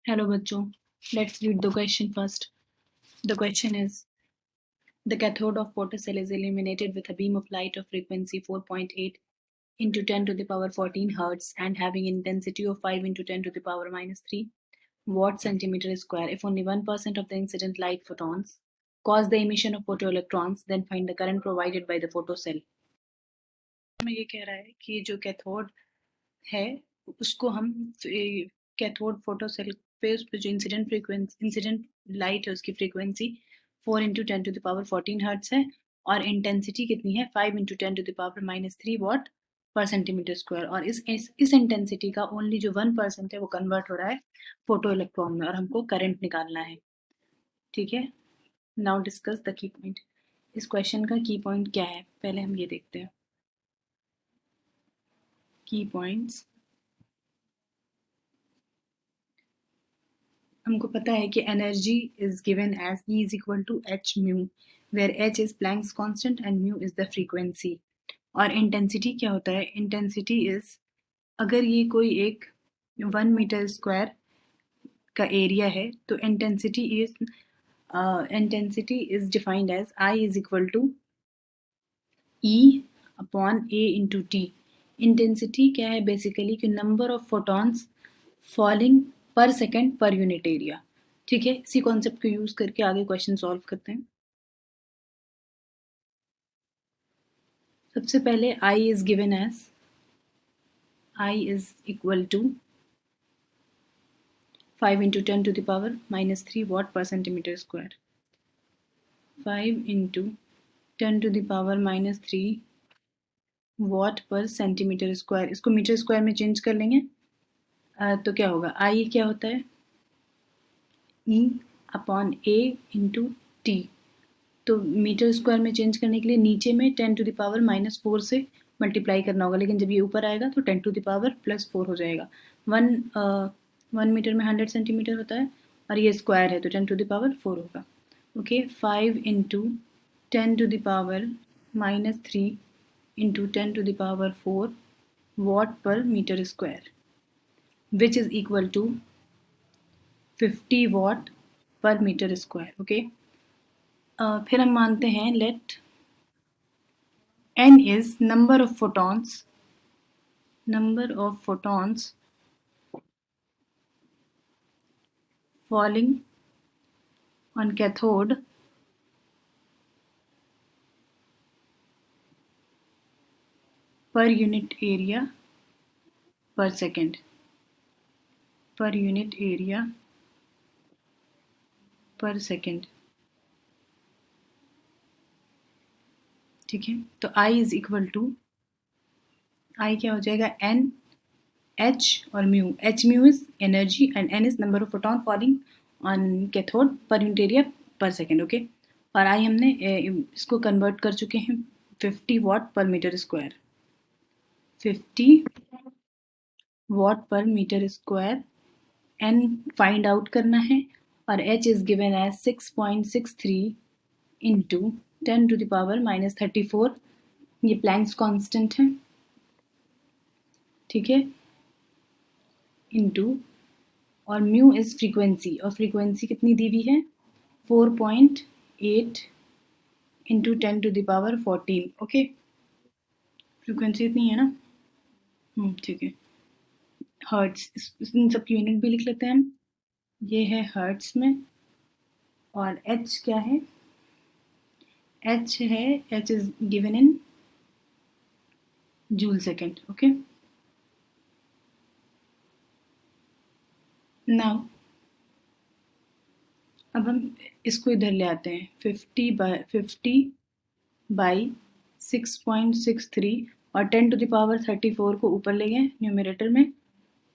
Hello बच्चों, let's read the question first. The question is, the cathode of photocell is illuminated with a beam of light of frequency 4.8 into 10 to the power 14 hertz and having intensity of 5 into 10 to the power minus 3 watt centimeter square. If only 1% of the incident light photons cause the emission of photoelectrons, then find the current provided by the photocell. में ये कह रहा है कि जो cathode है उसको हम कैथोड फोटोसेल पे उस पर जो इंसिडेंट लाइट है उसकी frequency 4 into 10 to the power 14 hertz है और इंटेंसिटी कितनी है 5 into 10 to the power minus 3 watt पर सेंटीमीटर स्क्वायर और इस इंटेंसिटी का ओनली जो 1% है वो कन्वर्ट हो रहा है फोटो इलेक्ट्रॉन में और हमको करंट निकालना है। ठीक है, now discuss the key point. इस क्वेश्चन का की पॉइंट क्या है पहले हम ये देखते हैं। की पॉइंट्स हमको पता है कि energy is given as E is equal to H mu, where H is Planck's constant and mu is the frequency. और इंटेंसिटी क्या होता है? इंटेंसिटी इज, अगर ये कोई एक 1 मीटर स्क्वायर का एरिया है तो intensity is defined as I is equal to E upon A into T. Intensity क्या है? बेसिकली कि number of photons falling per second per unit area. ठीक है, इसी कॉन्सेप्ट को यूज करके आगे क्वेश्चन सॉल्व करते हैं। सबसे पहले I is given as I is equal to 5 into 10 to the power minus 3 watt पर centimetre square. 5 into 10 to the power minus 3 watt पर सेंटीमीटर स्क्वायर, इसको मीटर स्क्वायर में चेंज कर लेंगे तो क्या होगा? I क्या होता है? E upon A into T. तो मीटर स्क्वायर में चेंज करने के लिए नीचे में 10 टू द पावर माइनस 4 से मल्टीप्लाई करना होगा, लेकिन जब ये ऊपर आएगा तो 10 टू द पावर प्लस 4 हो जाएगा। 1 मीटर में 100 सेंटीमीटर होता है और ये स्क्वायर है तो 10 टू द पावर 4 होगा। Okay, 5 into 10 to the power minus 3 into 10 to the power 4 watt per metre square, which is equal to 50 watt per metre square. Okay, फिर हम मानते हैं let n is number of photons falling on cathode per unit area per second, per unit area per second। ठीक है, तो I is equal to, I क्या हो जाएगा? N H और mu. H mu is energy and N is number of photon falling on cathode per unit area per second. Okay, और I हमने इसको कन्वर्ट कर चुके हैं 50 watt per metre square. 50 watt per metre square, N find out करना है और H is given as 6.63 into 10 to the power minus 34, ये प्लैंक्स कांस्टेंट है। ठीक है, इंटू और म्यू इज फ्रीक्वेंसी, और फ्रीक्वेंसी कितनी दी हुई है? 4.8 into 10 to the power 14। Okay, frequency इतनी है ना? ठीक है, हर्ट्स, इन सब की यूनिट भी लिख लेते हैं हम। ये है हर्ट्स में और H क्या है? H है, H is given in joule second. Okay, now अब हम इसको इधर ले आते हैं। 50 बाई 6.63 और 10 टू द पावर 34 को ऊपर ले गए न्यूमरेटर में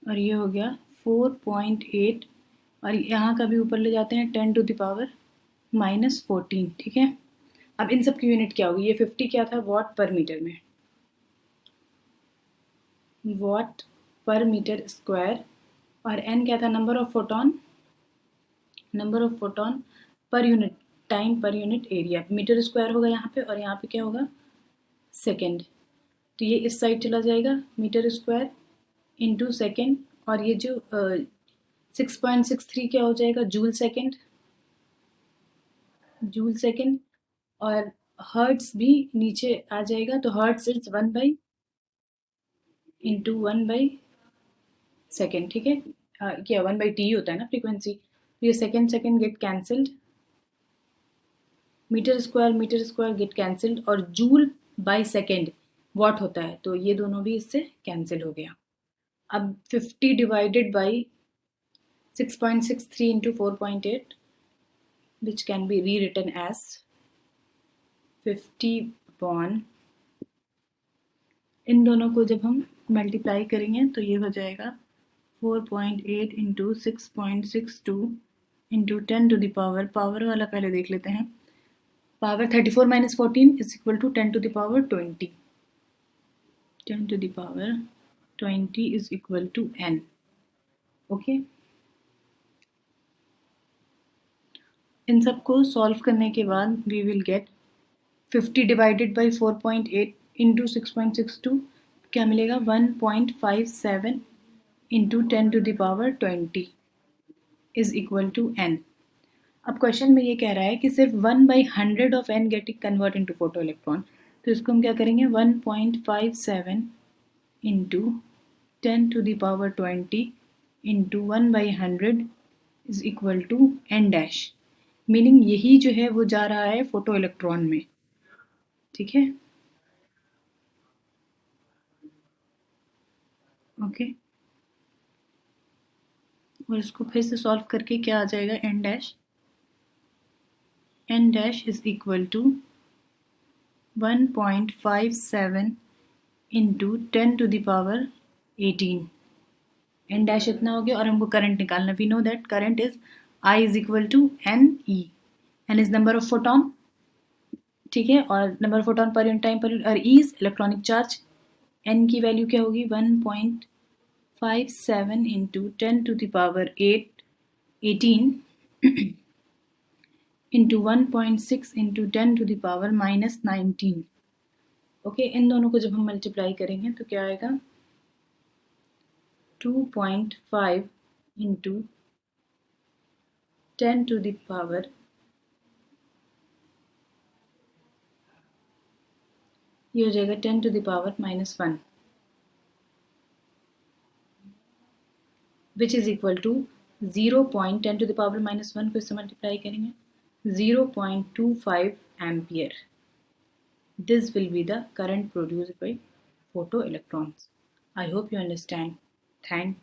और ये हो गया 4.8 और यहाँ का भी ऊपर ले जाते हैं 10 टू द पावर माइनस 14। ठीक है, अब इन सब की यूनिट क्या होगी? ये 50 क्या था? वॉट पर मीटर में, वॉट पर मीटर स्क्वायर, और n क्या था? Number of photon per unit time per unit area. Metre square होगा यहाँ पे और यहाँ पे क्या होगा? सेकेंड। तो ये इस साइड चला जाएगा मीटर स्क्वायर इंटू सेकेंड, और ये जो 6.63 क्या हो जाएगा, जूल सेकेंड, जूल सेकेंड। और हर्ट्स भी नीचे आ जाएगा, तो हर्ट्स इज 1/, इंटू 1/सेकेंड, ठीक है। क्या 1/t होता है ना फ्रीक्वेंसी, तो ये second second get cancelled, metre square get cancelled, और जूल बाय सेकेंड वॉट होता है, तो ये दोनों भी इससे कैंसिल हो गया। अब 50 divided by 6.63 into 4.8, which can be री रिटन एज 50 अपॉन, इन दोनों को जब हम मल्टीप्लाई करेंगे तो ये हो जाएगा 4.8 into 6.62 into 10 to the power वाला पहले देख लेते हैं। Power 34 minus 14 is equal to 10 to the power 20, 10 to the power 20 is equal to n. Okay, इन सबको सॉल्व करने के बाद we will get 50 divided by 4.8 into 6.62 क्या मिलेगा, 1.57 into 10 to the power 20 is equal to n। अब question में ये कह रहा है कि सिर्फ 1/100 of n getting converted into photoelectron, तो इसको हम क्या करेंगे, 1.57 into 10 to the power 20 into 1/100 is equal to n dash, meaning यही जो है वो जा रहा है फोटो इलेक्ट्रॉन में, ठीक है। ओके, और इसको फिर से सॉल्व करके क्या आ जाएगा, n dash is equal to 1.57 into 10 to the power 18, n dash इतना हो गया। और हमको करंट निकालना, we know that current is I is equal to n e, n is number of photon, ठीक है, और number of photon per unit time per unit, और e is electronic charge. n की वैल्यू क्या होगी, 1.57 into 10 to the power 18 into 1.6 into 10 to the power -19। Okay, इन दोनों को जब हम मल्टीप्लाई करेंगे तो क्या आएगा, 2.5 इंटू 10 टू द पावर, ये हो जाएगा 10 to the power -1, which is equal to 0.10 to the power -1 को इससे मल्टीप्लाई करेंगे 0.25 ampere. This will be the current produced by photoelectrons. I hope you understand. Thank